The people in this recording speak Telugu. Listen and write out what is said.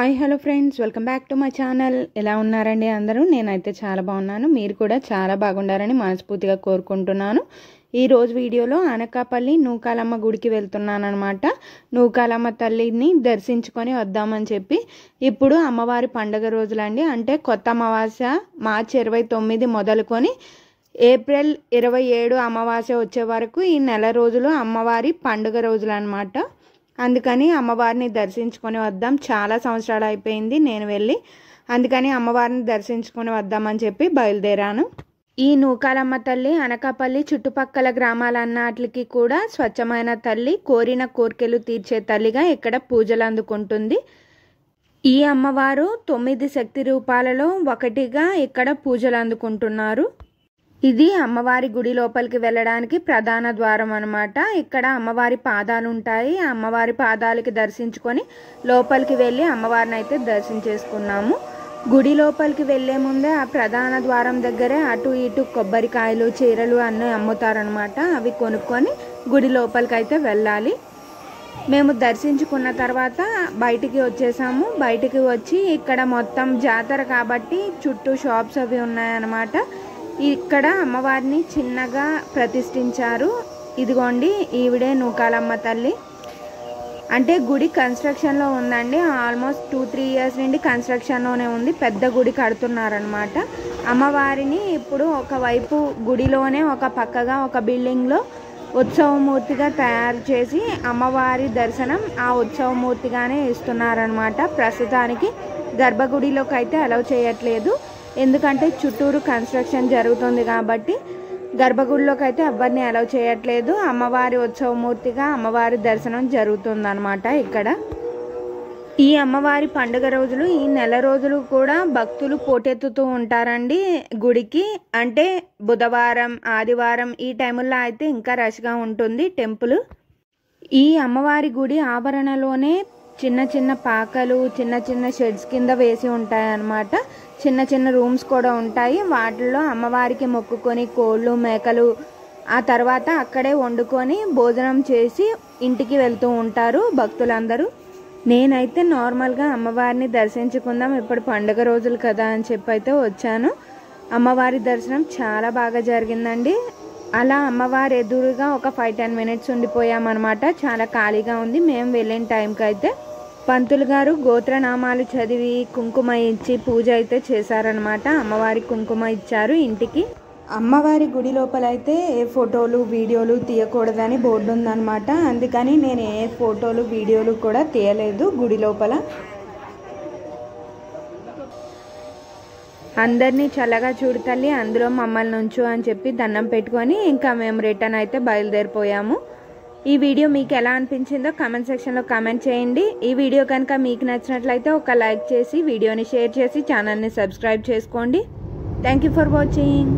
Hi hello friends, welcome back to my channel. ఎలా ఉన్నారండి అందరూ? నేనైతే చాలా బాగున్నాను. మీరు కూడా చాలా బాగుండారని మనస్ఫూర్తిగా కోరుకుంటున్నాను. ఈరోజు వీడియోలో అనకాపల్లి నూకాలమ్మ గుడికి వెళ్తున్నాను అనమాట. నూకాలమ్మ తల్లిని దర్శించుకొని వద్దామని చెప్పి. ఇప్పుడు అమ్మవారి పండుగ రోజులండి. అంటే కొత్త అమావాస్య మార్చి 29 మొదలుకొని ఏప్రిల్ 27 అమావాస్య వచ్చే వరకు ఈ నెల రోజులు అమ్మవారి పండుగ రోజులు అనమాట. అందుకని అమ్మవారిని దర్శించుకొని వద్దాం. చాలా సంవత్సరాలు అయిపోయింది నేను వెళ్ళి, అందుకని అమ్మవారిని దర్శించుకొని వద్దామని చెప్పి బయలుదేరాను. ఈ నూకాలమ్మ తల్లి అనకాపల్లి చుట్టుపక్కల గ్రామాలన్నిటికి కూడా స్వచ్ఛమైన తల్లి, కోరిన కోరికలు తీర్చే తల్లిగా ఇక్కడ పూజలు అందుకుంటుంది. ఈ అమ్మవారు 9 శక్తి రూపాలలో ఒకటిగా ఇక్కడ పూజలు అందుకుంటున్నారు. ఇది అమ్మవారి గుడి లోపలికి వెళ్ళడానికి ప్రధాన ద్వారం అనమాట. ఇక్కడ అమ్మవారి పాదాలు ఉంటాయి. అమ్మవారి పాదాలకి దర్శించుకొని లోపలికి వెళ్ళి అమ్మవారిని అయితే దర్శించేసుకున్నాము. గుడి లోపలికి వెళ్ళే ముందే ఆ ప్రధాన ద్వారం దగ్గరే అటు ఇటు కొబ్బరికాయలు, చీరలు అన్నీ అమ్ముతారనమాట. అవి కొనుక్కొని గుడి లోపలికి అయితే వెళ్ళాలి. మేము దర్శించుకున్న తర్వాత బయటికి వచ్చేసాము. బయటికి వచ్చి ఇక్కడ మొత్తం జాతర కాబట్టి చుట్టూ షాప్స్ అవి ఉన్నాయన్నమాట. ఇక్కడ అమ్మవారిని చిన్నగా ప్రతిష్ఠించారు. ఇదిగోండి, ఈవిడే నూకాలమ్మ తల్లి. అంటే గుడి కన్స్ట్రక్షన్లో ఉందండి. ఆల్మోస్ట్ 2-3 ఇయర్స్ నుండి కన్స్ట్రక్షన్లోనే ఉంది. పెద్ద గుడి కడుతున్నారనమాట. అమ్మవారిని ఇప్పుడు ఒకవైపు గుడిలోనే ఒక పక్కగా ఒక బిల్డింగ్లో ఉత్సవమూర్తిగా తయారు చేసి అమ్మవారి దర్శనం ఆ ఉత్సవమూర్తిగానే ఇస్తున్నారనమాట. ప్రస్తుతానికి గర్భగుడిలోకి అయితే అలౌ చేయట్లేదు. ఎందుకంటే చుట్టూరు కన్స్ట్రక్షన్ జరుగుతుంది కాబట్టి గర్భగుడిలోకి అయితే ఎవరిని అలౌ చేయట్లేదు. అమ్మవారి ఉత్సవమూర్తిగా అమ్మవారి దర్శనం జరుగుతుందన్నమాట ఇక్కడ. ఈ అమ్మవారి పండుగ రోజులు, ఈ నెల రోజులు కూడా భక్తులు పోటెత్తుతూ ఉంటారండి గుడికి. అంటే బుధవారం, ఆదివారం ఈ టైముల్లో అయితే ఇంకా రష్గా ఉంటుంది టెంపుల్. ఈ అమ్మవారి గుడి ఆవరణలోనే చిన్న చిన్న పాకలు, చిన్న చిన్న షెడ్స్ కింద వేసి ఉంటాయి అన్నమాట. చిన్న చిన్న రూమ్స్ కూడా ఉంటాయి. వాటిల్లో అమ్మవారికి మొక్కుకొని కోళ్ళు, మేకలు ఆ తర్వాత అక్కడే వండుకొని భోజనం చేసి ఇంటికి వెళ్తూ ఉంటారు భక్తులందరూ. నేనైతే నార్మల్గా అమ్మవారిని దర్శించుకుందాం, ఇప్పుడు పండుగ రోజులు కదా అని చెప్పి అయితే వచ్చాను. అమ్మవారి దర్శనం చాలా బాగా జరిగిందండి. అలా అమ్మవారి ఎదురుగా ఒక 5-10 మినిట్స్ ఉండిపోయామన్నమాట. చాలా ఖాళీగా ఉంది. మేము వెళ్ళిన టైంకి అయితే పంతులు గారు గోత్రనామాలు చదివి కుంకుమ ఇచ్చి పూజ అయితే చేశారనమాట. అమ్మవారి కుంకుమ ఇచ్చారు ఇంటికి. అమ్మవారి గుడి లోపల అయితే ఏ ఫోటోలు, వీడియోలు తీయకూడదని బోర్డు ఉందన్నమాట. అందుకని నేను ఏ ఫోటోలు, వీడియోలు కూడా తీయలేదు గుడి లోపల. అందరినీ చల్లగా చూడు తల్లి, అందులో మమ్మల్ని ఉంచు అని చెప్పి దండం పెట్టుకొని ఇంకా మేము రిటర్న్ అయితే బయలుదేరిపోయాము. ఈ వీడియో మీకు ఎలా అనిపించిందో కామెంట్ సెక్షన్లో కామెంట్ చేయండి. ఈ వీడియో కనుక మీకు నచ్చినట్లయితే ఒక లైక్ చేసి వీడియోని షేర్ చేసి ఛానల్ని సబ్స్క్రైబ్ చేసుకోండి. Thank you for watching.